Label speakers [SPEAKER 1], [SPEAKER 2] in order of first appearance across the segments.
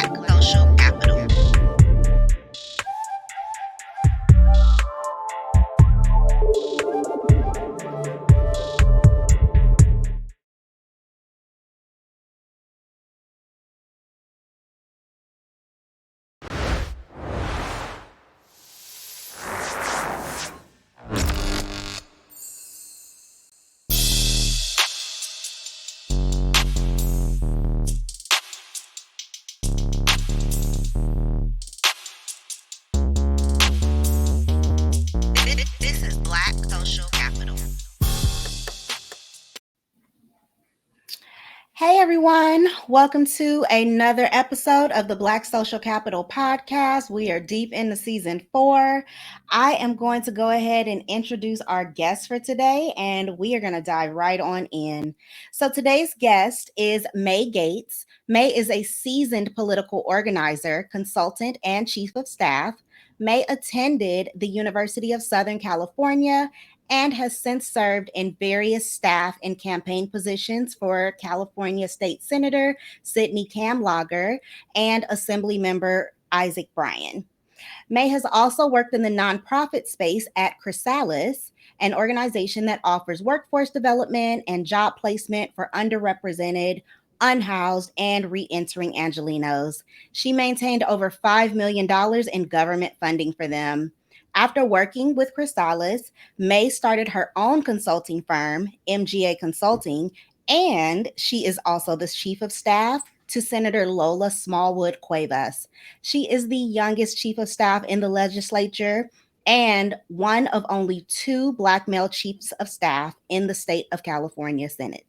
[SPEAKER 1] Black Social Capital. This is Black Social Capital.
[SPEAKER 2] Hey everyone, welcome to another episode of the Black Social Capital podcast. We are deep into season 4. I am going to go ahead and introduce our guest for today, and we are going to dive right on in. So today's guest is Mae Gates. Mae is a seasoned political organizer, consultant, and chief of staff. Mae attended the University of Southern California and has since served in various staff and campaign positions for California State Senator Sidney Kamlager and Assembly Member Isaac Bryan. Mae has also worked in the nonprofit space at Chrysalis, an organization that offers workforce development and job placement for underrepresented, unhoused, and re-entering Angelenos. She maintained over $5 million in government funding for them. After working with Chrysalis, Mae started her own consulting firm, MGA Consulting, and she is also the chief of staff to Senator Lola Smallwood Cuevas. She is the youngest chief of staff in the legislature and one of only 2 Black male chiefs of staff in the state of California Senate.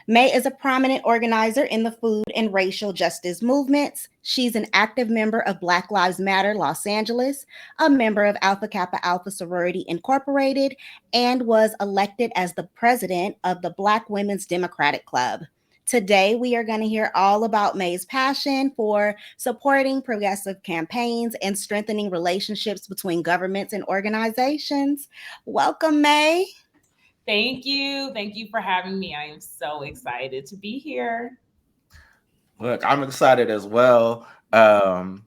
[SPEAKER 2] Mae is a prominent organizer in the food and racial justice movements. She's an active member of Black Lives Matter Los Angeles, a member of Alpha Kappa Alpha Sorority Incorporated, and was elected as the president of the Black Women's Democratic Club. Today, we are going to hear all about Mae's passion for supporting progressive campaigns and strengthening relationships between governments and organizations. Welcome, Mae.
[SPEAKER 3] Thank you. Thank you for having me. I am so excited to be here.
[SPEAKER 4] Look, I'm excited as well. I'm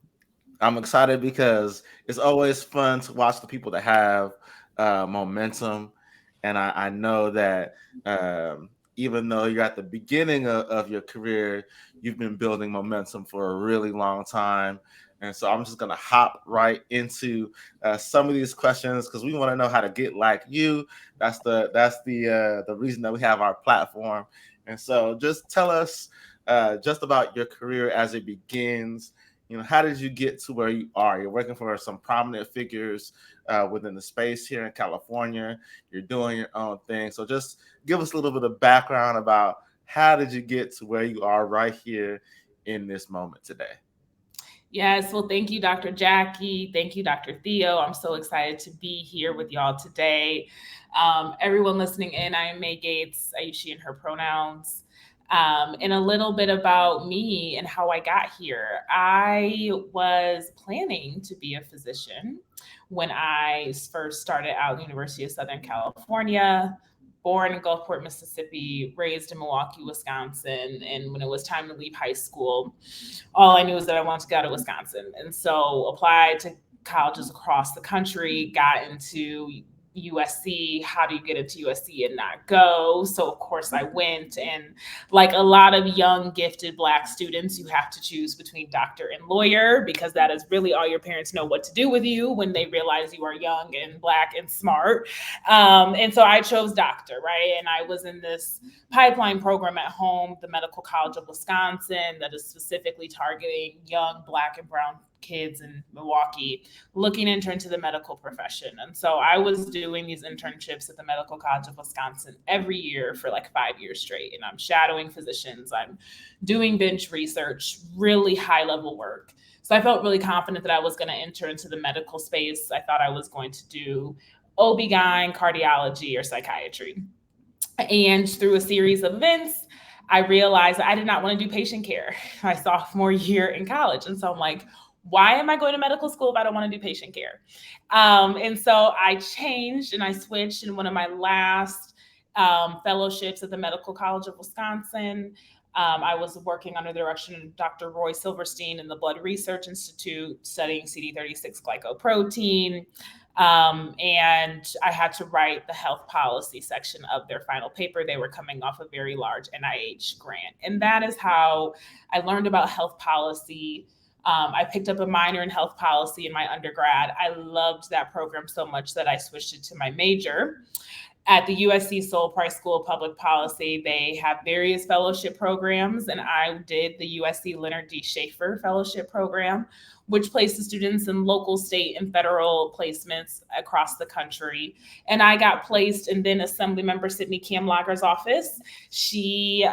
[SPEAKER 4] excited because it's always fun to watch the people that have momentum. And I know that even though you're at the beginning of your career, you've been building momentum for a really long time. And so I'm just going to hop right into some of these questions because we want to know how to get like you. That's the reason that we have our platform. And so just tell us just about your career as it begins. You know, how did you get to where you are? You're working for some prominent figures within the space here in California. You're doing your own thing. So just give us a little bit of background about how did you get to where you are right here in this moment today?
[SPEAKER 3] Yes, well, thank you, Dr. Jaqui. Thank you, Dr. Theo. I'm so excited to be here with y'all today. Everyone listening in, I am Mae Gates. I use she and her pronouns. And a little bit about me and how I got here. I was planning to be a physician when I first started out at the University of Southern California. Born in Gulfport, Mississippi, raised in Milwaukee, Wisconsin. And when it was time to leave high school, all I knew was that I wanted to go to Wisconsin. And so applied to colleges across the country, got into USC. How do you get into USC and not go? So of course I went, and like a lot of young gifted Black students, you have to choose between doctor and lawyer because that is really all your parents know what to do with you when they realize you are young and Black and smart. And so I chose doctor, right? And I was in this pipeline program at home, the Medical College of Wisconsin, that is specifically targeting young Black and brown kids in Milwaukee looking to enter into the medical profession. And so I was doing these internships at the Medical College of Wisconsin every year for like 5 years straight. And I'm shadowing physicians, I'm doing bench research, really high level work. So I felt really confident that I was going to enter into the medical space. I thought I was going to do OB-GYN, cardiology, or psychiatry. And through a series of events, I realized that I did not want to do patient care my sophomore year in college. And so I'm like, why am I going to medical school if I don't want to do patient care? And so I changed and I switched in one of my last fellowships at the Medical College of Wisconsin. I was working under the direction of Dr. Roy Silverstein in the Blood Research Institute studying CD36 glycoprotein. And I had to write the health policy section of their final paper. They were coming off a very large NIH grant. And that is how I learned about health policy. I picked up a minor in health policy in my undergrad. I loved that program so much that I switched it to my major. At the USC Sol Price School of Public Policy, they have various fellowship programs, and I did the USC Leonard D. Schaefer Fellowship Program, which places students in local, state, and federal placements across the country. And I got placed in then Assemblymember Sydney Kamlager's office. She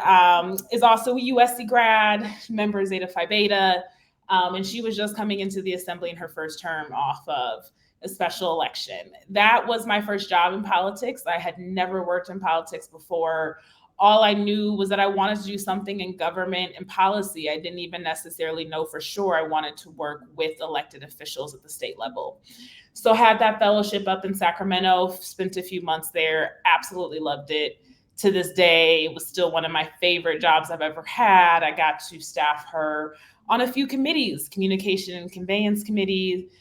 [SPEAKER 3] is also a USC grad, member Zeta Phi Beta, and she was just coming into the assembly in her first term off of a special election. That was my first job in politics. I had never worked in politics before. All I knew was that I wanted to do something in government and policy. I didn't even necessarily know for sure I wanted to work with elected officials at the state level. So had that fellowship up in Sacramento, spent a few months there, absolutely loved it. To this day, it was still one of my favorite jobs I've ever had. I got to staff her on a few committees, communication and conveyance committees,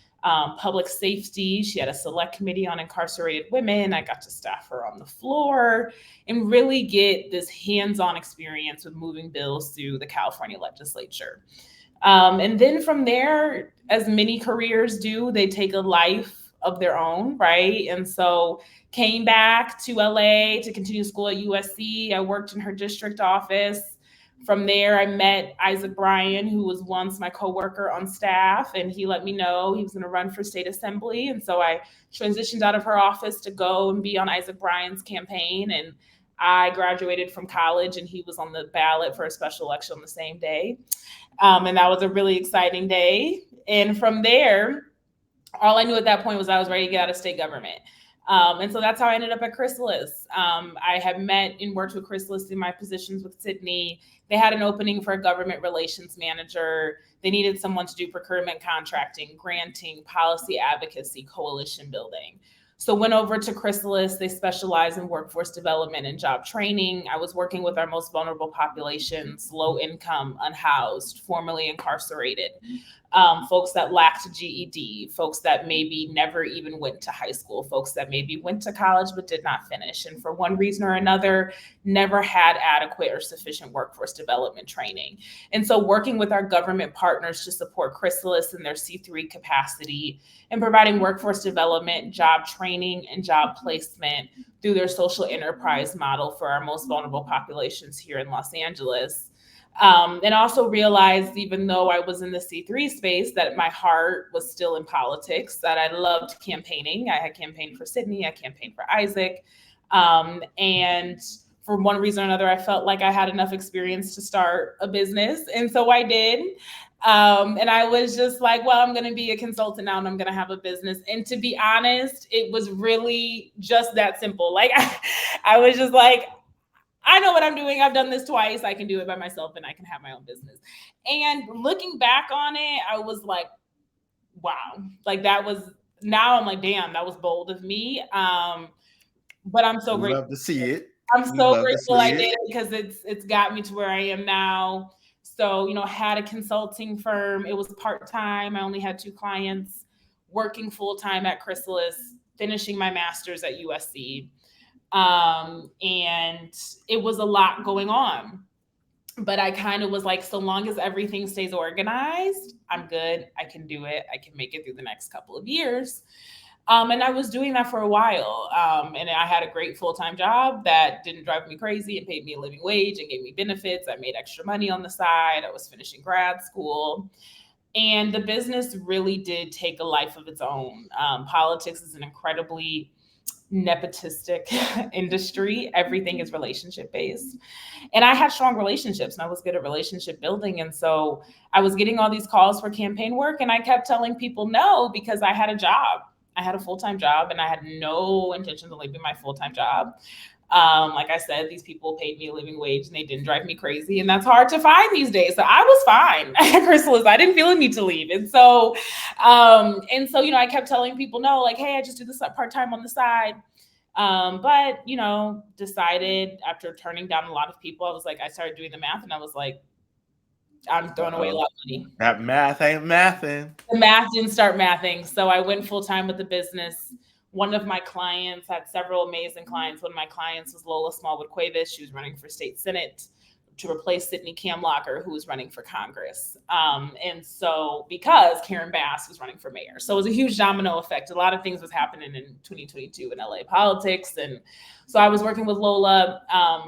[SPEAKER 3] public safety. She had a select committee on incarcerated women. I got to staff her on the floor and really get this hands-on experience with moving bills through the California legislature. And then from there, as many careers do, they take a life of their own, right? And so came back to LA to continue school at USC. I worked in her district office. From there, I met Isaac Bryan, who was once my coworker on staff, and he let me know he was going to run for state assembly. And so I transitioned out of her office to go and be on Isaac Bryan's campaign. And I graduated from college, and he was on the ballot for a special election on the same day. And that was a really exciting day. And from there, all I knew at that point was I was ready to get out of state government. And so that's how I ended up at Chrysalis. I had met and worked with Chrysalis in my positions with Sydney. They had an opening for a government relations manager. They needed someone to do procurement, contracting, granting, policy advocacy, coalition building. So went over to Chrysalis. They specialize in workforce development and job training. I was working with our most vulnerable populations, low income, unhoused, formerly incarcerated, folks that lacked a GED, folks that maybe never even went to high school, folks that maybe went to college but did not finish, and for one reason or another, never had adequate or sufficient workforce development training. And so working with our government partners to support Chrysalis in their C3 capacity and providing workforce development, job training, and job placement through their social enterprise model for our most vulnerable populations here in Los Angeles. And also realized, even though I was in the C3 space, that my heart was still in politics, that I loved campaigning. I had campaigned for Sydney, I campaigned for Isaac. And for one reason or another, I felt like I had enough experience to start a business. And so I did. And I was just like, well, I'm going to be a consultant now and I'm going to have a business. And to be honest, it was really just that simple. Like I was just like, I know what I'm doing. I've done this twice. I can do it by myself and I can have my own business. And looking back on it, I was like, wow, like that was, now I'm like, damn, that was bold of me. But I'm so grateful.
[SPEAKER 4] Love to see it.
[SPEAKER 3] I'm so grateful I did it because it's got me to where I am now. So, had a consulting firm. It was part-time. I only had 2 clients, working full-time at Chrysalis, finishing my master's at USC. And it was a lot going on, but I kind of was like, so long as everything stays organized, I'm good. I can do it. I can make it through the next couple of years. And I was doing that for a while. And I had a great full-time job that didn't drive me crazy and paid me a living wage and gave me benefits. I made extra money on the side. I was finishing grad school. And the business really did take a life of its own. Politics is an incredibly nepotistic industry. Everything is relationship based. And I had strong relationships and I was good at relationship building. And so I was getting all these calls for campaign work and I kept telling people no, because I had a job. I had a full-time job and I had no intention of leaving my full-time job. Like I said, these people paid me a living wage and they didn't drive me crazy. And that's hard to find these days. So I was fine at Chrysalis. I didn't feel a need to leave. And so, I kept telling people no, like, hey, I just do this part-time on the side. But, decided after turning down a lot of people, I started doing the math and I was like, I'm throwing away a lot of money.
[SPEAKER 4] That math ain't mathing.
[SPEAKER 3] The math didn't start mathing. So I went full time with the business. One of my clients had several amazing clients. One of my clients was Lola Smallwood Cuevas. She was running for state senate to replace Sidney Camlocker, who was running for Congress. And so because Karen Bass was running for mayor. So it was a huge domino effect. A lot of things was happening in 2022 in LA politics. And so I was working with Lola.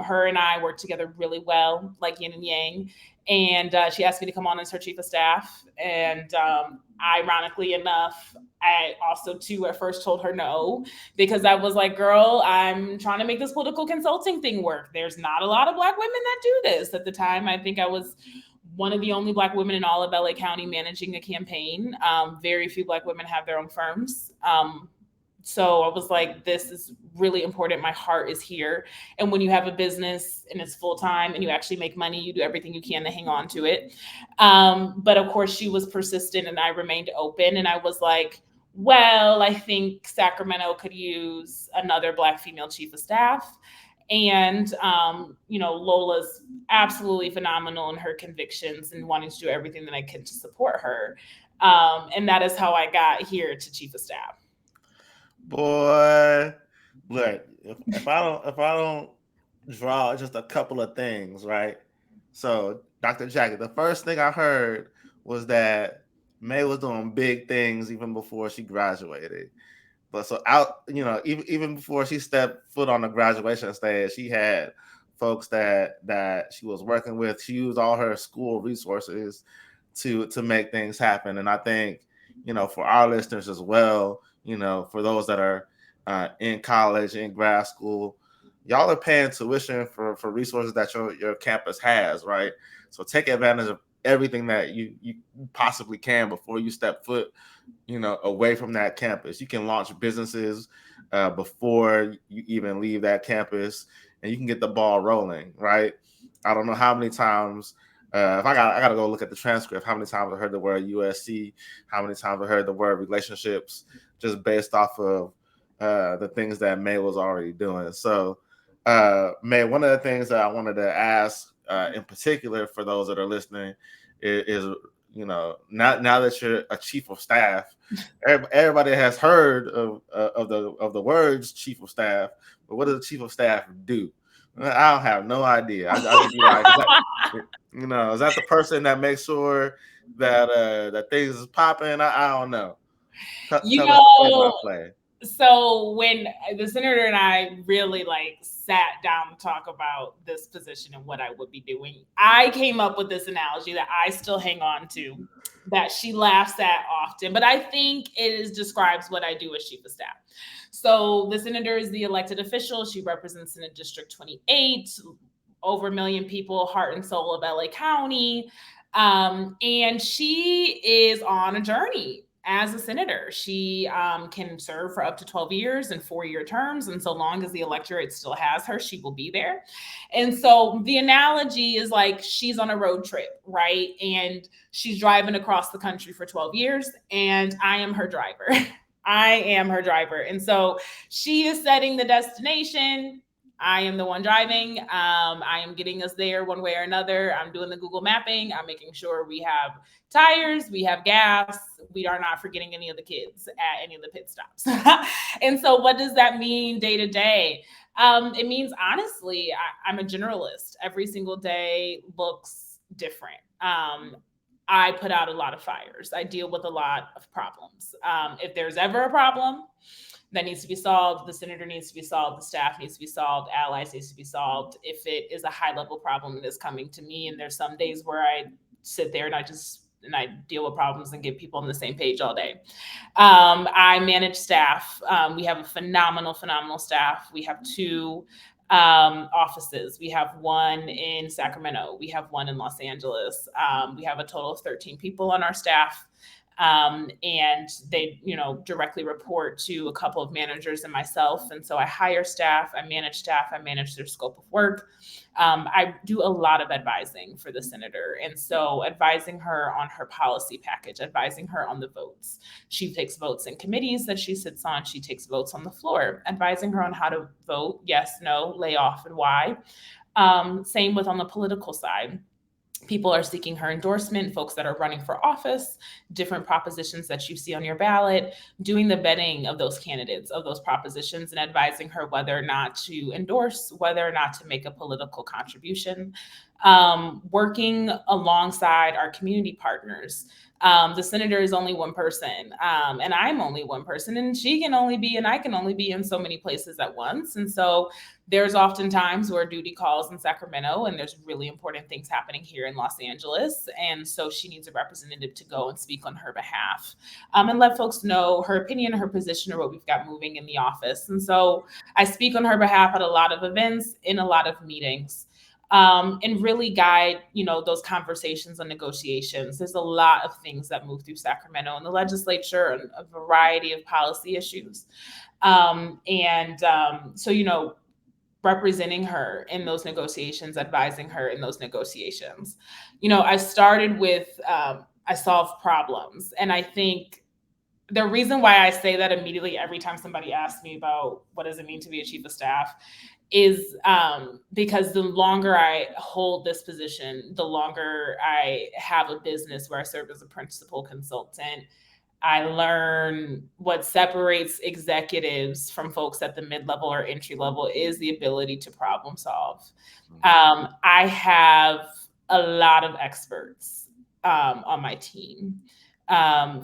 [SPEAKER 3] Her and I worked together really well, like yin and yang. And she asked me to come on as her chief of staff. And ironically enough, I also too at first told her no, because I was like, girl, I'm trying to make this political consulting thing work. There's not a lot of Black women that do this. At the time, I think I was one of the only Black women in all of LA County managing a campaign. Very few Black women have their own firms. So I was like, this is really important. My heart is here. And when you have a business and it's full time and you actually make money, you do everything you can to hang on to it. But of course, she was persistent and I remained open. And I was like, well, I think Sacramento could use another Black female chief of staff. And, Lola's absolutely phenomenal in her convictions and wanting to do everything that I could to support her. And that is how I got here to chief of staff.
[SPEAKER 4] Boy, look, if I don't draw just a couple of things, right? So, Dr. Jaqui, the first thing I heard was that Mae was doing big things even before she graduated. But so even before she stepped foot on the graduation stage, she had folks that she was working with. She used all her school resources to make things happen. And I think, for our listeners as well, for those that are in college, in grad school, y'all are paying tuition for resources that your campus has, right? So take advantage of everything that you possibly can before you step foot, away from that campus. You can launch businesses before you even leave that campus, and you can get the ball rolling, right? I don't know how many times. If I got to go look at the transcript, how many times I heard the word USC, how many times I heard the word relationships, just based off of the things that Mae was already doing. So, Mae, one of the things that I wanted to ask in particular for those that are listening is now that you're a chief of staff, everybody has heard of the words chief of staff, but what does a chief of staff do? I don't have no idea. I just be like, is that the person that makes sure that that things is popping? I don't know. Tell us what I play.
[SPEAKER 3] So when the senator and I really sat down to talk about this position and what I would be doing, I came up with this analogy that I still hang on to, that she laughs at often, but I think it describes what I do as chief of staff. So the senator is the elected official. She represents Senate District 28, over 1 million people, heart and soul of LA County. And she is on a journey as a senator. She can serve for up to 12 years in 4-year terms. And so long as the electorate still has her, she will be there. And so the analogy is she's on a road trip, right? And she's driving across the country for 12 years and I am her driver. I am her driver. And so she is setting the destination. I am the one driving. I am getting us there one way or another. I'm doing the Google mapping. I'm making sure we have tires, we have gas. We are not forgetting any of the kids at any of the pit stops. And so what does that mean day to day? It means, honestly, I'm a generalist. Every single day looks different. I put out a lot of fires. I deal with a lot of problems. If there's ever a problem that needs to be solved, the senator needs to be solved, the staff needs to be solved, allies needs to be solved. If it is a high level problem that is coming to me, and there's some days where I sit there and I deal with problems and get people on the same page all day. I manage staff. We have a phenomenal staff. We have 2 offices. We have one in Sacramento. We have one in Los Angeles. We have a total of 13 people on our staff. And they, directly report to a couple of managers and myself. And so I hire staff, I manage their scope of work. I do a lot of advising for the senator. And so advising her on her policy package, advising her on the votes. She takes votes in committees that she sits on. She takes votes on the floor, advising her on how to vote, yes, no, lay off, and why. Same with on the political side. People are seeking her endorsement, folks that are running for office, different propositions that you see on your ballot, doing the vetting of those candidates, of those propositions, and advising her whether or not to endorse, whether or not to make a political contribution. Working alongside our community partners. The senator is only one person, and I'm only one person, and she can only be, and I can only be in so many places at once. And so there's often times where duty calls in Sacramento, and there's really important things happening here in Los Angeles. And so she needs a representative to go and speak on her behalf, and let folks know her opinion, her position, or what we've got moving in the office. And so I speak on her behalf at a lot of events, in a lot of meetings. And really guide, those conversations and negotiations. There's a lot of things that move through Sacramento and the legislature, and a variety of policy issues. So, representing her in those negotiations, advising her in those negotiations. I started with, I solve problems. And I think the reason why I say that immediately every time somebody asks me about what does it mean to be a chief of staff is because the longer I hold this position, the longer I have a business where I serve as a principal consultant, I learn what separates executives from folks at the mid-level or entry level is the ability to problem solve. I have a lot of experts on my team.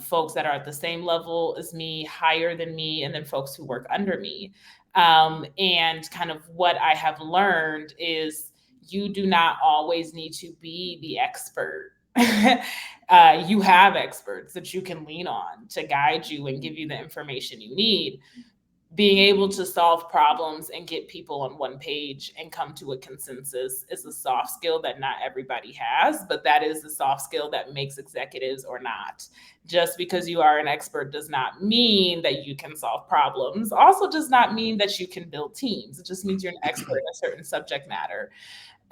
[SPEAKER 3] Folks that are at the same level as me, higher than me, and then folks who work under me. And kind of what I have learned is you do not always need to be the expert. You have experts that you can lean on to guide you and give you the information you need. Being able to solve problems and get people on one page and come to a consensus is a soft skill that not everybody has, but that is the soft skill that makes executives or not. Just because you are an expert does not mean that you can solve problems. Also does not mean that you can build teams. It just means you're an expert in a certain subject matter.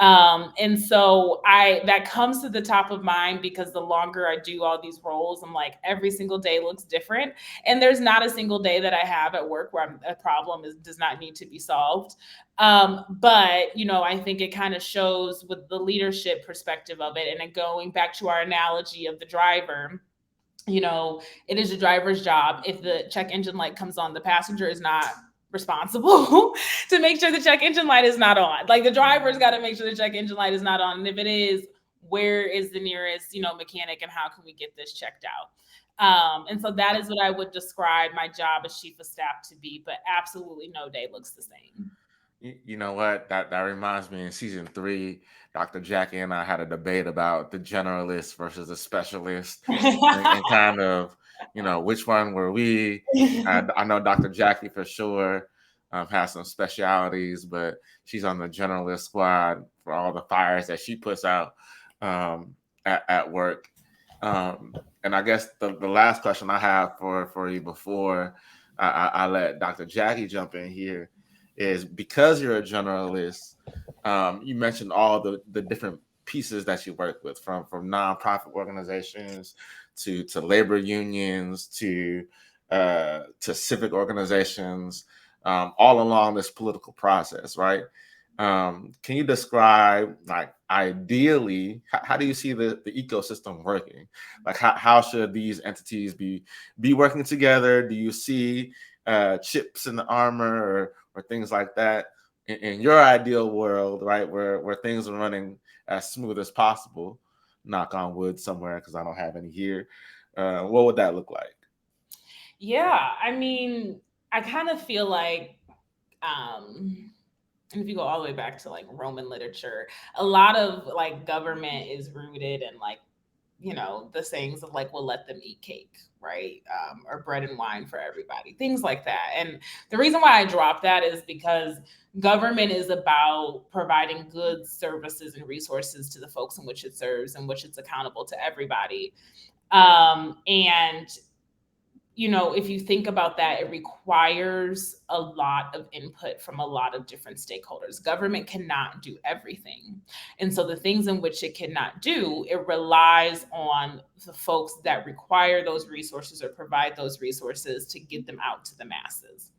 [SPEAKER 3] And so that comes to the top of mind because the longer I do all these roles, I'm like, every single day looks different. And there's not a single day that I have at work where a problem does not need to be solved. But, I think it kind of shows with the leadership perspective of it. And then going back to our analogy of the driver, it is the driver's job. If the check engine light comes on, the passenger is not responsible to make sure the check engine light is not on. Like the driver's got to make sure the check engine light is not on. And if it is, where is the nearest, mechanic, and how can we get this checked out? And so that is what I would describe my job as chief of staff to be, but absolutely no day looks the same.
[SPEAKER 4] You know what? That reminds me, in season 3, Dr. Jaqui and I had a debate about the generalist versus the specialist, and kind of, which one were we? I know Dr. Jaqui for sure has some specialities, but she's on the generalist squad for all the fires that she puts out at work. And I guess the last question I have for you before I let Dr. Jaqui jump in here is, because you're a generalist, you mentioned all the different pieces that you work with, from nonprofit organizations to labor unions to civic organizations, all along this political process, right? Can you describe, like, ideally, how do you see the ecosystem working? Like, how should these entities be working together? Do you see chips in the armor or things like that in your ideal world, right, where things are running as smooth as possible? Knock on wood somewhere, because I don't have any here. What would that look like?
[SPEAKER 3] Yeah, I mean, I kind of feel like, if you go all the way back to like Roman literature, a lot of like government is rooted in like, the sayings of like, we'll let them eat cake, right? Or bread and wine for everybody, things like that. And the reason why I dropped that is because government is about providing goods, services, and resources to the folks in which it serves, and which it's accountable to everybody. And if you think about that, it requires a lot of input from a lot of different stakeholders. Government cannot do everything. And so the things in which it cannot do, it relies on the folks that require those resources or provide those resources to get them out to the masses.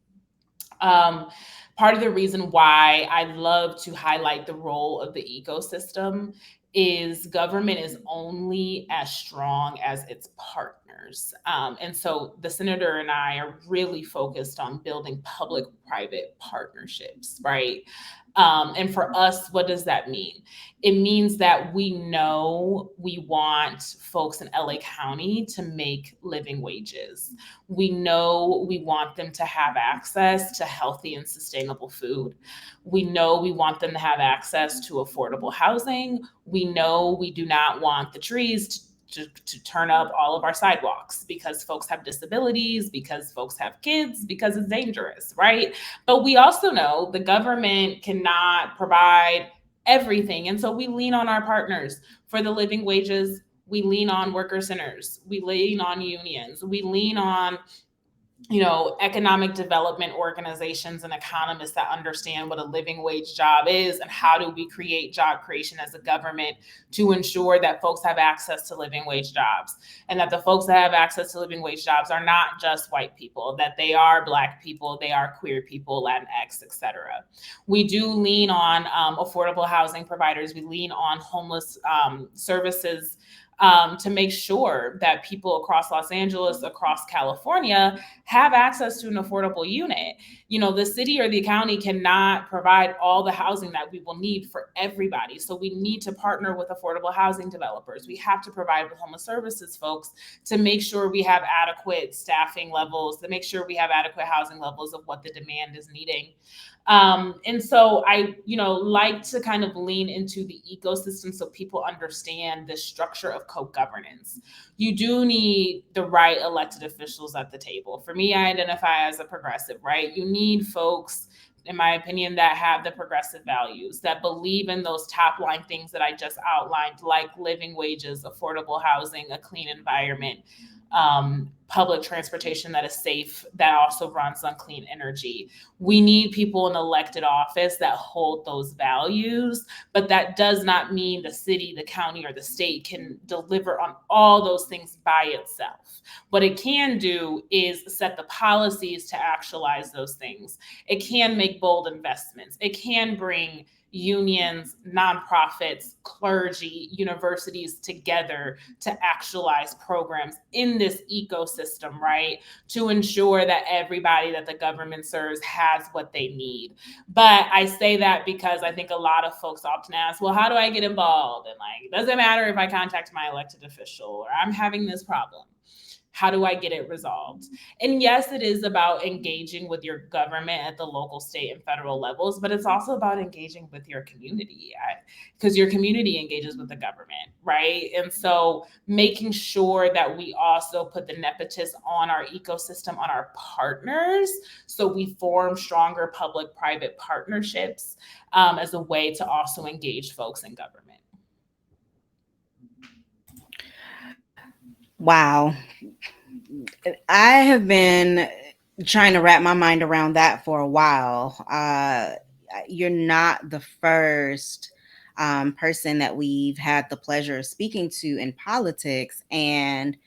[SPEAKER 3] Part of the reason why I love to highlight the role of the ecosystem is government is only as strong as its partners. And so the senator and I are really focused on building public-private partnerships, right? And for us, what does that mean? It means that we know we want folks in LA County to make living wages. We know we want them to have access to healthy and sustainable food. We know we want them to have access to affordable housing. We know we do not want the trees to turn up all of our sidewalks because folks have disabilities, because folks have kids, because it's dangerous, right? But we also know the government cannot provide everything. And so we lean on our partners for the living wages. We lean on worker centers. We lean on unions. We lean on economic development organizations and economists that understand what a living wage job is and how do we create job creation as a government to ensure that folks have access to living wage jobs, and that the folks that have access to living wage jobs are not just white people, that they are Black people, they are queer people, Latinx, etc. We do lean on affordable housing providers. We lean on homeless services to make sure that people across Los Angeles, across California, have access to an affordable unit. The city or the county cannot provide all the housing that we will need for everybody. So we need to partner with affordable housing developers. We have to provide with homeless services folks to make sure we have adequate staffing levels, to make sure we have adequate housing levels of what the demand is needing. And so I, like to kind of lean into the ecosystem so people understand the structure of co-governance. You do need the right elected officials at the table. For me, I identify as a progressive, right? You need folks, in my opinion, that have the progressive values, that believe in those top line things that I just outlined, like living wages, affordable housing, a clean environment, public transportation that is safe, that also runs on clean energy. We need people in elected office that hold those values, but that does not mean the city, the county, or the state can deliver on all those things by itself. What it can do is set the policies to actualize those things. It can make bold investments. It can bring unions, nonprofits, clergy, universities together to actualize programs in this ecosystem, right? To ensure that everybody that the government serves has what they need. But I say that because I think a lot of folks often ask, well, how do I get involved? And it doesn't matter if I contact my elected official or I'm having this problem. How do I get it resolved? And yes, it is about engaging with your government at the local, state, and federal levels, but it's also about engaging with your community, because your community engages with the government, right? And so making sure that we also put the nepotists on our ecosystem, on our partners, so we form stronger public-private partnerships as a way to also engage folks in government.
[SPEAKER 2] Wow. I have been trying to wrap my mind around that for a while. You're not the first person that we've had the pleasure of speaking to in politics. And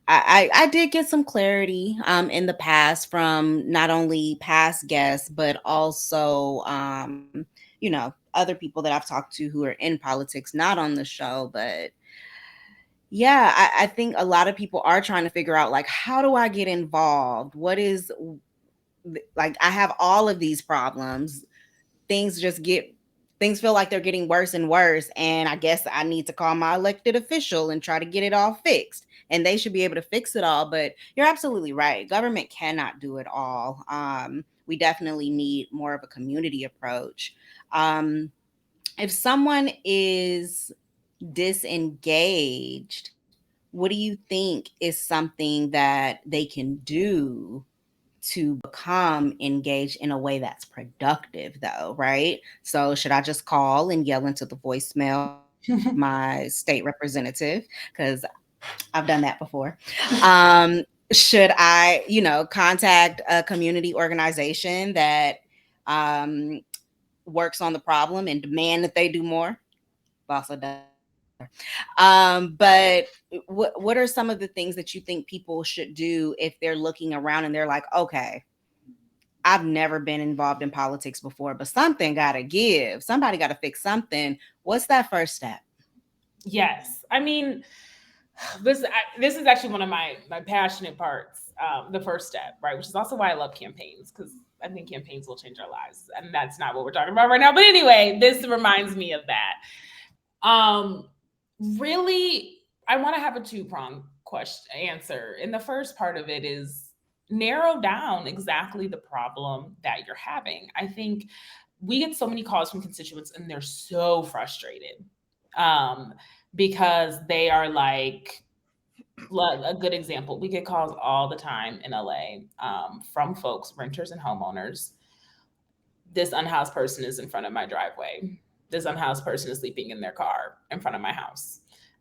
[SPEAKER 2] I did get some clarity in the past from not only past guests, but also, other people that I've talked to who are in politics, not on the show, but yeah, I think a lot of people are trying to figure out, how do I get involved? What is, I have all of these problems. Things things feel like they're getting worse and worse. And I guess I need to call my elected official and try to get it all fixed. And they should be able to fix it all. But you're absolutely right. Government cannot do it all. We definitely need more of a community approach. If someone is disengaged, what do you think is something that they can do to become engaged in a way that's productive, though, right? So should I just call and yell into the voicemail of my state representative? Because I've done that before. Um, should I, contact a community organization that um, works on the problem and demand that they do more? I've also done that before. But what are some of the things that you think people should do if they're looking around and they're like, okay, I've never been involved in politics before, but something got to give. Somebody got to fix something. What's that first step?
[SPEAKER 3] Yes. I mean, this is actually one of my passionate parts, the first step, right? Which is also why I love campaigns, because I think campaigns will change our lives. And that's not what we're talking about right now. But anyway, this reminds me of that. Really, I want to have a two-pronged answer. And the first part of it is narrow down exactly the problem that you're having. I think we get so many calls from constituents and they're so frustrated because they are like, a good example, we get calls all the time in LA from folks, renters and homeowners. This unhoused person is in front of my driveway. This unhoused person is sleeping in their car in front of my house.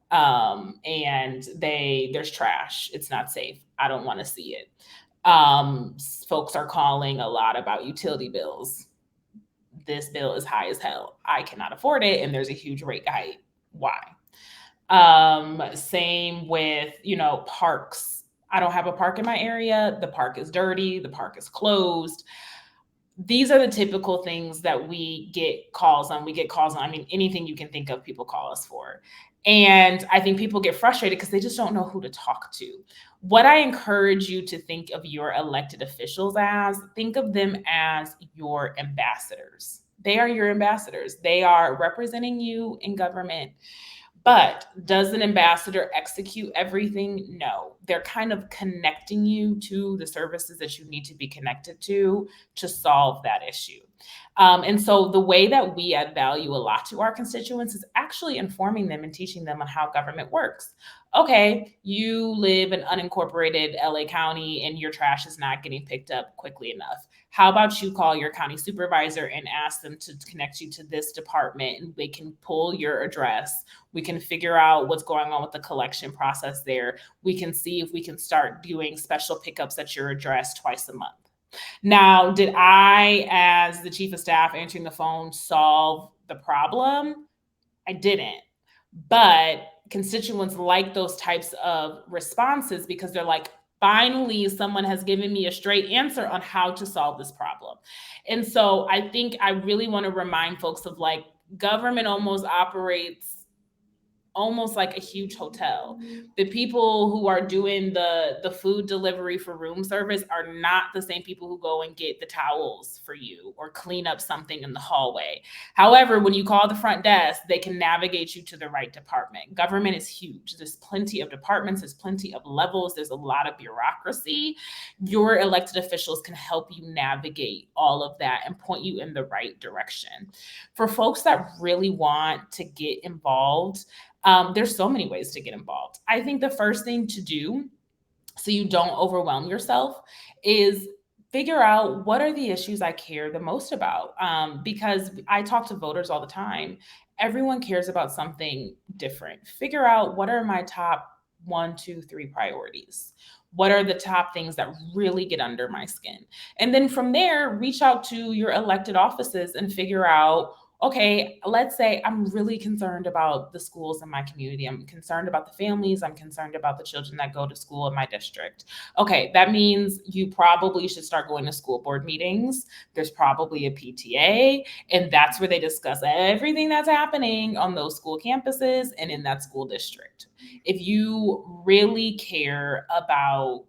[SPEAKER 3] And there's trash. It's not safe. I don't want to see it. Folks are calling a lot about utility bills. This bill is high as hell. I cannot afford it. And there's a huge rate hike. Why? Same with, parks. I don't have a park in my area. The park is dirty. The park is closed. These are the typical things that we get calls on. I mean, anything you can think of, people call us for. And I think people get frustrated because they just don't know who to talk to. What I encourage you to think of your elected officials as, think of them as your ambassadors. They are your ambassadors. They are representing you in government. But does an ambassador execute everything? No. They're kind of connecting you to the services that you need to be connected to solve that issue. And so the way that we add value a lot to our constituents is actually informing them and teaching them on how government works. Okay, you live in unincorporated LA County and your trash is not getting picked up quickly enough. How about you call your county supervisor and ask them to connect you to this department and they can pull your address. We can figure out what's going on with the collection process there. We can see if we can start doing special pickups at your address twice a month. Now, did I, as the chief of staff answering the phone, solve the problem? I didn't. But constituents like those types of responses because they're like, finally, someone has given me a straight answer on how to solve this problem. And so I think I really want to remind folks of like, government almost operates almost like a huge hotel. The people who are doing the food delivery for room service are not the same people who go and get the towels for you or clean up something in the hallway. However, when you call the front desk, they can navigate you to the right department. Government is huge. There's plenty of departments, there's plenty of levels, there's a lot of bureaucracy. Your elected officials can help you navigate all of that and point you in the right direction. For folks that really want to get involved, there's so many ways to get involved. I think the first thing to do so you don't overwhelm yourself is figure out what are the issues I care the most about. Because I talk to voters all the time. Everyone cares about something different. Figure out what are my top 1, 2, 3 priorities. What are the top things that really get under my skin? And then from there, reach out to your elected offices and figure out, okay, let's say I'm really concerned about the schools in my community. I'm concerned about the families. I'm concerned about the children that go to school in my district. Okay, that means you probably should start going to school board meetings. There's probably a PTA, and that's where they discuss everything that's happening on those school campuses and in that school district. If you really care about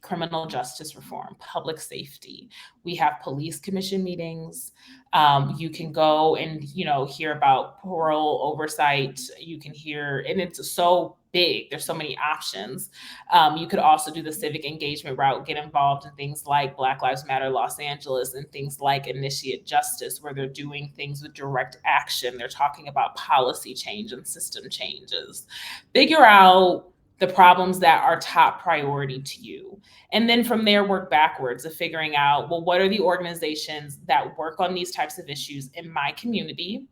[SPEAKER 3] criminal justice reform, public safety, we have police commission meetings. You can go and, hear about parole oversight. You can hear, and it's so big. There's so many options. You could also do the civic engagement route, get involved in things like Black Lives Matter Los Angeles and things like Initiate Justice, where they're doing things with direct action. They're talking about policy change and system changes. Figure out the problems that are top priority to you. And then from there, work backwards of figuring out, well, what are the organizations that work on these types of issues in my community?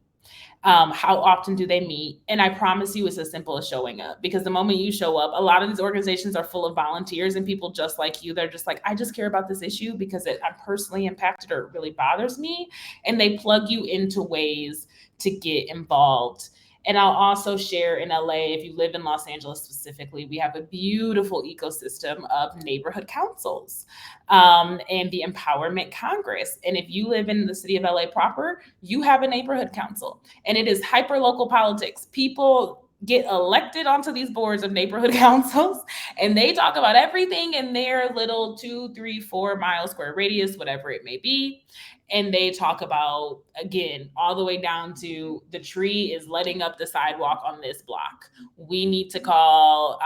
[SPEAKER 3] How often do they meet? And I promise you it's as simple as showing up, because the moment you show up, a lot of these organizations are full of volunteers and people just like you. They're just like, I just care about this issue because I'm personally impacted or it really bothers me. And they plug you into ways to get involved. And I'll also share, in LA, if you live in Los Angeles specifically, we have a beautiful ecosystem of neighborhood councils and the Empowerment Congress. And if you live in the city of LA proper, you have a neighborhood council, and it is hyper local politics. People get elected onto these boards of neighborhood councils, and they talk about everything in their little 2, 3, 4 mile square radius, whatever it may be. And they talk about, again, all the way down to the tree is letting up the sidewalk on this block. We need to call,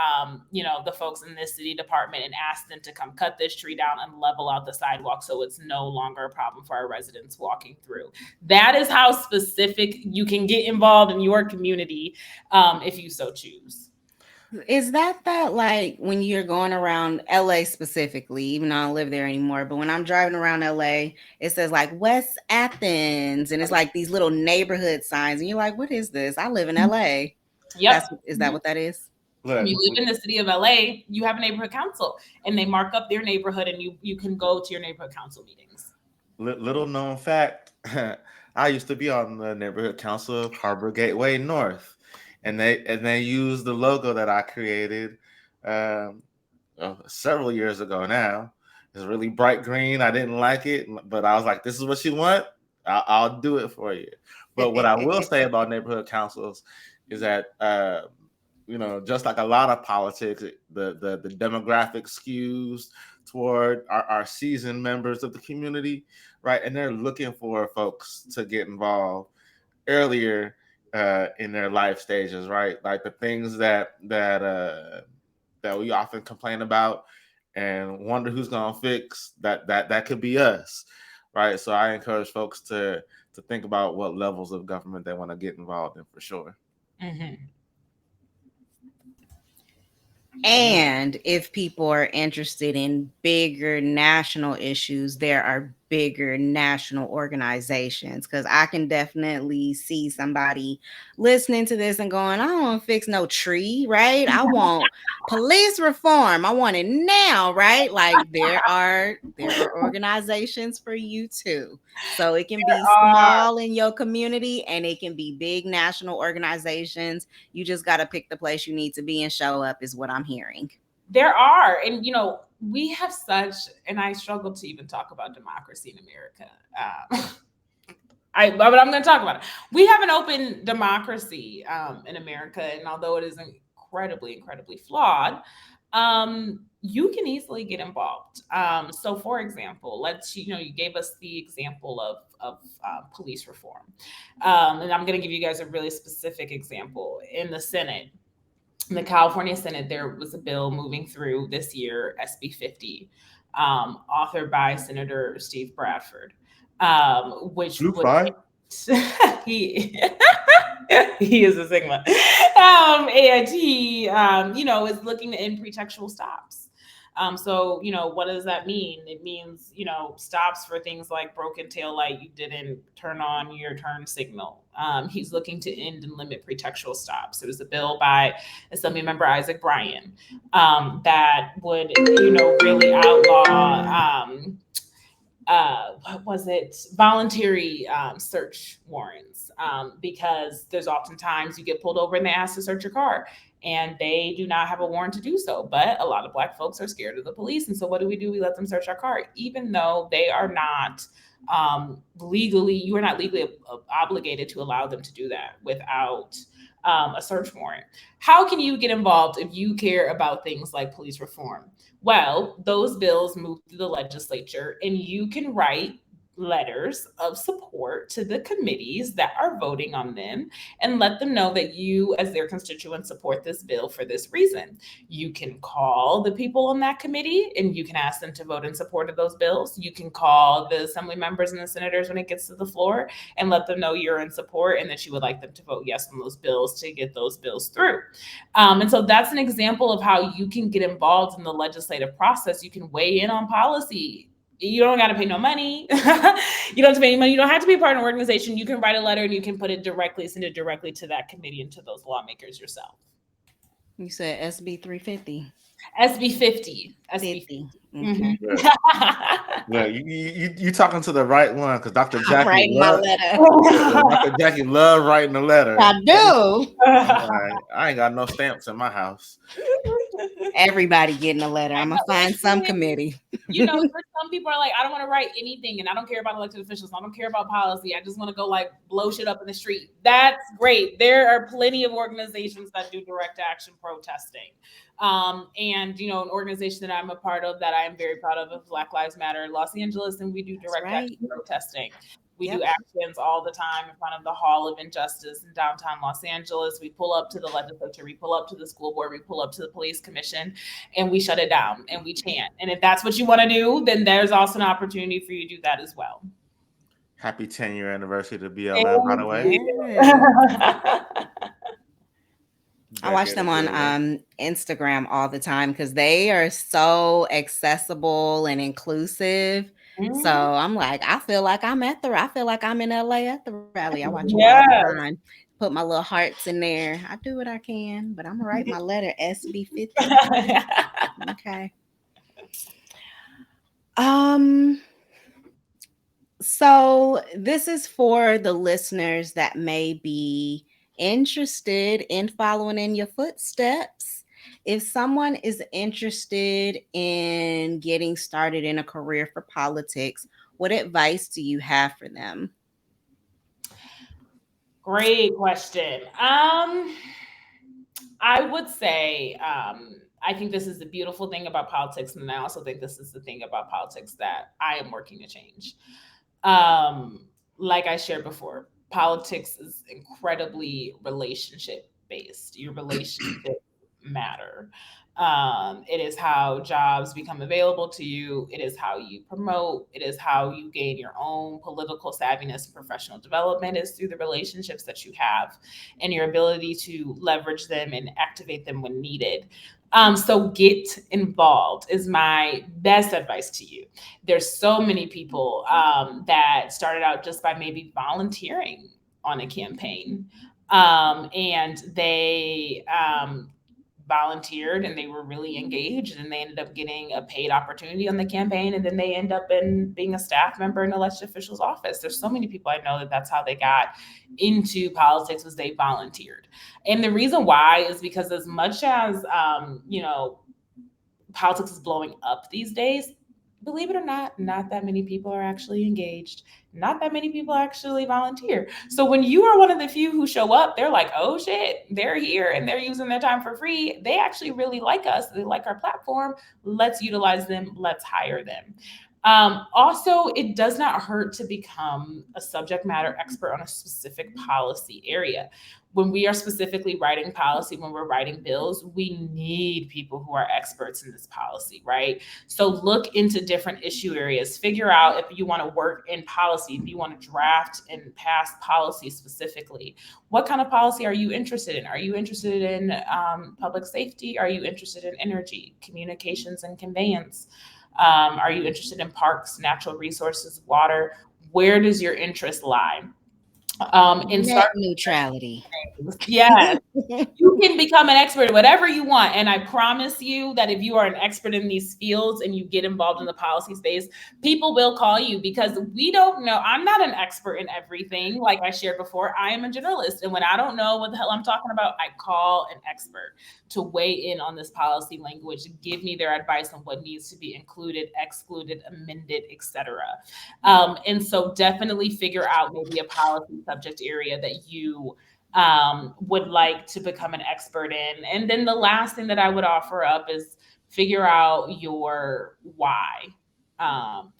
[SPEAKER 3] the folks in this city department and ask them to come cut this tree down and level out the sidewalk so it's no longer a problem for our residents walking through. That is how specific you can get involved in your community if you so choose.
[SPEAKER 2] Is that like when you're going around LA specifically, even though I don't live there anymore, but when I'm driving around LA, it says like West Athens, and it's like these little neighborhood signs, and you're like, what is this? I live in LA.
[SPEAKER 3] Yep.
[SPEAKER 2] Is that what that is?
[SPEAKER 3] When you live in the city of LA, you have a neighborhood council, and they mark up their neighborhood, and you can go to your neighborhood council meetings.
[SPEAKER 4] Little known fact, I used to be on the neighborhood council of Harbor Gateway North. And they used the logo that I created several years ago now. It's really bright green. I didn't like it, but I was like, this is what you want? I'll do it for you. But what I will say about neighborhood councils is that, just like a lot of politics, the demographic skews toward our seasoned members of the community, right? And they're looking for folks to get involved earlier in their life stages, right? Like the things that we often complain about and wonder who's gonna fix that could be us, right? So I encourage folks to think about what levels of government they want to get involved in, for sure.
[SPEAKER 3] Mm-hmm.
[SPEAKER 2] And if people are interested in bigger national issues, there are bigger national organizations, because I can definitely see somebody listening to this and going, I don't want to fix no tree, right? I want police reform. I want it now, right? Like there are organizations for you too. So it can be small in your community and it can be big national organizations. You just got to pick the place you need to be and show up, is what I'm hearing.
[SPEAKER 3] There are, and we have such, and I struggle to even talk about democracy in America. But I'm going to talk about it. We have an open democracy in America, and although it is incredibly, incredibly flawed, you can easily get involved. So, for example, you gave us the example of police reform, and I'm going to give you guys a really specific example. In the Senate, in the California Senate, there was a bill moving through this year, SB 50, authored by Senator Steve Bradford, which would he is a Sigma, and he is looking to end pretextual stops. So what does that mean? It means stops for things like broken tail light, you didn't turn on your turn signal. He's looking to end and limit pretextual stops. There was a bill by Assembly Member Isaac Bryan that would really outlaw voluntary search warrants, because there's oftentimes you get pulled over and they ask to search your car and they do not have a warrant to do so. But a lot of Black folks are scared of the police. And so what do? We let them search our car, even though they are not you are not legally obligated to allow them to do that without a search warrant. How can you get involved if you care about things like police reform? Well, those bills move through the legislature, and you can write letters of support to the committees that are voting on them and let them know that you, as their constituents, support this bill for this reason. You can call the people on that committee and you can ask them to vote in support of those bills. You can call the assembly members and the senators when it gets to the floor and let them know you're in support and that you would like them to vote yes on those bills to get those bills through. And so that's an example of how you can get involved in the legislative process. You can weigh in on policy You don't got to pay no money. You don't have to pay any money. You don't have to be part of an organization. You can write a letter and you can send it directly to that committee and to those lawmakers yourself.
[SPEAKER 2] You said SB 350.
[SPEAKER 3] SB 50. SB
[SPEAKER 2] 50.
[SPEAKER 3] 50.
[SPEAKER 2] Okay.
[SPEAKER 4] Yeah, you talking to the right one, because Dr.
[SPEAKER 2] I'm
[SPEAKER 4] Jaqui
[SPEAKER 2] writing my letter.
[SPEAKER 4] Dr. Jaqui love writing a letter.
[SPEAKER 2] I do.
[SPEAKER 4] I ain't got no stamps in my house.
[SPEAKER 2] Everybody getting a letter. I'm gonna find some committee.
[SPEAKER 3] You know, some people are like, I don't want to write anything, and I don't care about elected officials. I don't care about policy. I just want to go like blow shit up in the street. That's great. There are plenty of organizations that do direct action protesting. And you know, an organization that I'm a part of that I am very proud of Black Lives Matter in Los Angeles, and we do direct action protesting. We do actions all the time in front of the Hall of Injustice in downtown Los Angeles. We pull up to the legislature, we pull up to the school board, we pull up to the police commission, and we shut it down and we chant. And if that's what you want to do, then there's also an opportunity for you to do that as well.
[SPEAKER 4] Happy 10-year anniversary to BLM, by the way.
[SPEAKER 2] I watch them on Instagram all the time because they are so accessible and inclusive. So I'm like, I feel like I'm in LA at the rally. I watch them all the time. Put my little hearts in there. I do what I can, but I'm gonna write my letter SB 50. Okay. So this is for the listeners that may be interested in following in your footsteps. If someone is interested in getting started in a career for politics, what advice do you have for them?
[SPEAKER 3] Great question. I would say, I think this is the beautiful thing about politics, and I also think this is the thing about politics that I am working to change. Like I shared before, politics is incredibly relationship based. Your relationships matter. It is how jobs become available to you. It is how you promote. It is how you gain your own political savviness and professional development is through the relationships that you have and your ability to leverage them and activate them when needed. So get involved is my best advice to you. There's so many people that started out just by maybe volunteering on a campaign, and they volunteered and they were really engaged and they ended up getting a paid opportunity on the campaign, and then they end up in being a staff member in an elected official's office. There's so many people I know that that's how they got into politics, was they volunteered. And the reason why is because as much as you know, politics is blowing up these days, believe it or not that many people are actually engaged. Not that many people actually volunteer. So when you are one of the few who show up, they're like, oh shit, they're here and they're using their time for free. They actually really like us. They like our platform. Let's utilize them. Let's hire them. Also, it does not hurt to become a subject matter expert on a specific policy area. When we are specifically writing policy, when we're writing bills, we need people who are experts in this policy, right? So look into different issue areas. Figure out if you want to work in policy, if you want to draft and pass policy specifically. What kind of policy are you interested in? Are you interested in public safety? Are you interested in energy, communications, and conveyance? Are you interested in parks, natural resources, water? Where does your interest lie?
[SPEAKER 2] And net neutrality.
[SPEAKER 3] Yes. You can become an expert in whatever you want. And I promise you that if you are an expert in these fields and you get involved in the policy space, people will call you, because we don't know. I'm not an expert in everything. Like I shared before, I am a generalist. And when I don't know what the hell I'm talking about, I call an expert to weigh in on this policy language, give me their advice on what needs to be included, excluded, amended, etc. And so definitely figure out maybe a policy subject area that you would like to become an expert in. And then the last thing that I would offer up is figure out your why,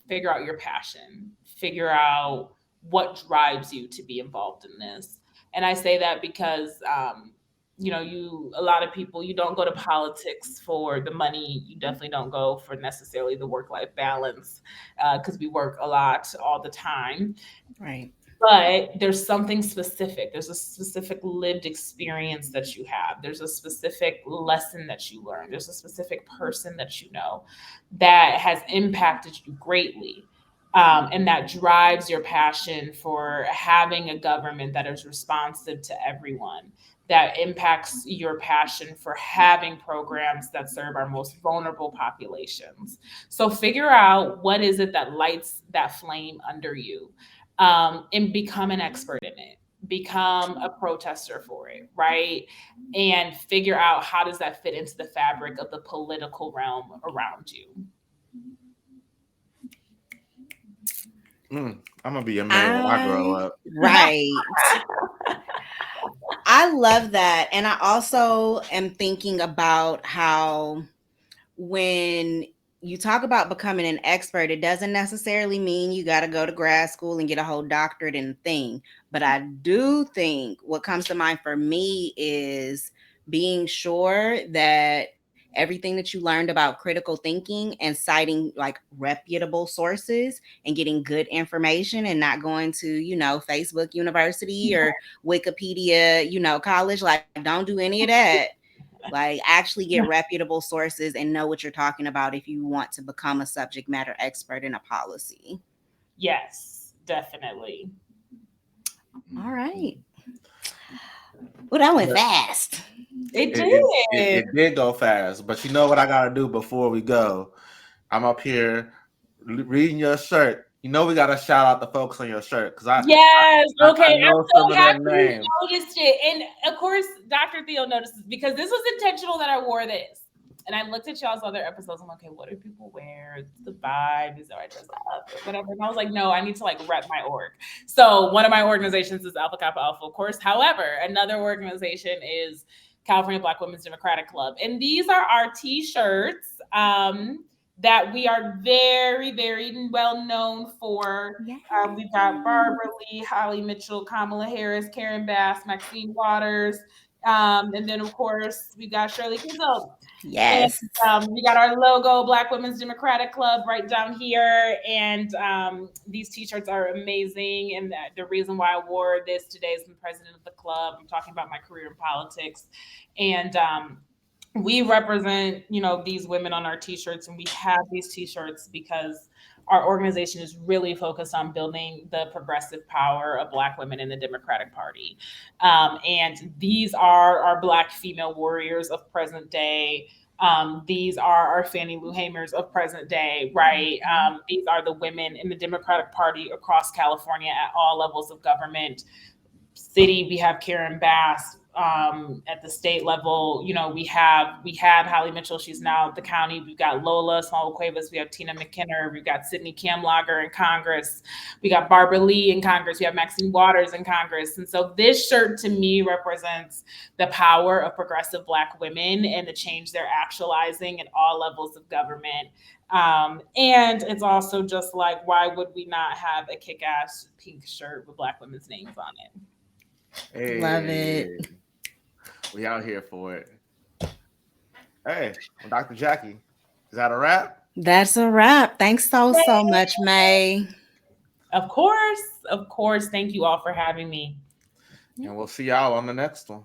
[SPEAKER 3] figure out your passion, figure out what drives you to be involved in this. And I say that because, you know, a lot of people, you don't go to politics for the money. You definitely don't go for necessarily the work-life balance, because we work a lot all the time.
[SPEAKER 2] Right.
[SPEAKER 3] but there's something specific. There's a specific lived experience that you have. There's a specific lesson that you learn. There's a specific person that you know that has impacted you greatly. And that drives your passion for having a government that is responsive to everyone, that impacts your passion for having programs that serve our most vulnerable populations. So figure out what is it that lights that flame under you, and become an expert in it. Become a protester for it, right? And figure out how does that fit into the fabric of the political realm around you.
[SPEAKER 4] I'm gonna be a man when I grow up.
[SPEAKER 2] Right. I love that. And I also am thinking about how when you talk about becoming an expert, it doesn't necessarily mean you got to go to grad school and get a whole doctorate in the thing. But I do think what comes to mind for me is being sure that everything that you learned about critical thinking and citing like reputable sources and getting good information and not going to, Facebook University or Wikipedia, college, like don't do any of that. Like actually get reputable sources and know what you're talking about if you want to become a subject matter expert in a policy.
[SPEAKER 3] Yes, definitely.
[SPEAKER 2] All right. Well, that went fast.
[SPEAKER 3] It did.
[SPEAKER 4] It did go fast, but you know what I gotta do before we go? I'm up here reading your shirt. You know we gotta shout out the folks on your shirt because I
[SPEAKER 3] okay.
[SPEAKER 4] know
[SPEAKER 3] I'm so
[SPEAKER 4] some of
[SPEAKER 3] happy
[SPEAKER 4] their
[SPEAKER 3] you
[SPEAKER 4] names.
[SPEAKER 3] noticed it, and of course, Dr. Theo notices because this was intentional that I wore this. And I looked at y'all's other episodes. I'm like, okay, what do people wear? It's the vibe. Is that I dress up or whatever? And I was like, no, I need to like rep my org. So one of my organizations is Alpha Kappa Alpha, of course. However, another organization is California Black Women's Democratic Club. And these are our t-shirts that we are very, very well known for. We've got Barbara Lee, Holly Mitchell, Kamala Harris, Karen Bass, Maxine Waters. And then, of course, we got Shirley Kizel.
[SPEAKER 2] Yes.
[SPEAKER 3] And, we got our logo, Black Women's Democratic Club, right down here. And these t-shirts are amazing. And the reason why I wore this today is I'm president of the club. I'm talking about my career in politics. And we represent, these women on our t-shirts, and we have these t-shirts because our organization is really focused on building the progressive power of Black women in the Democratic Party. And these are our Black female warriors of present day. These are our Fannie Lou Hamers of present day, right? These are the women in the Democratic Party across California at all levels of government. City, we have Karen Bass. At the state level, we had Holly Mitchell. She's now at the county. We've got Lola Small Cuevas. We have Tina McKinner. We've got Sydney Kamlager in Congress. We got Barbara Lee in Congress. We have Maxine Waters in Congress. And so this shirt to me represents the power of progressive Black women and the change they're actualizing at all levels of government. And it's also just like, why would we not have a kick-ass pink shirt with Black women's names on it?
[SPEAKER 4] Hey,
[SPEAKER 2] love it.
[SPEAKER 4] We out here for it. Hey, well, Dr. Jaqui, is that a wrap?
[SPEAKER 2] That's a wrap. Thanks so much, Mae.
[SPEAKER 3] Of course. Thank you all for having me.
[SPEAKER 4] And we'll see y'all on the next one.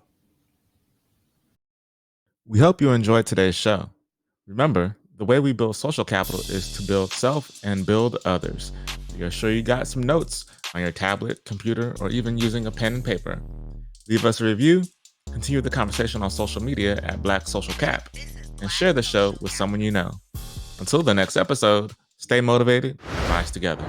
[SPEAKER 5] We hope you enjoyed today's show. Remember, the way we build social capital is to build self and build others. We are sure you got some notes on your tablet, computer, or even using a pen and paper. Leave us a review, continue the conversation on social media at Black Social Cap, and share the show with someone you know. Until the next episode, stay motivated and rise together.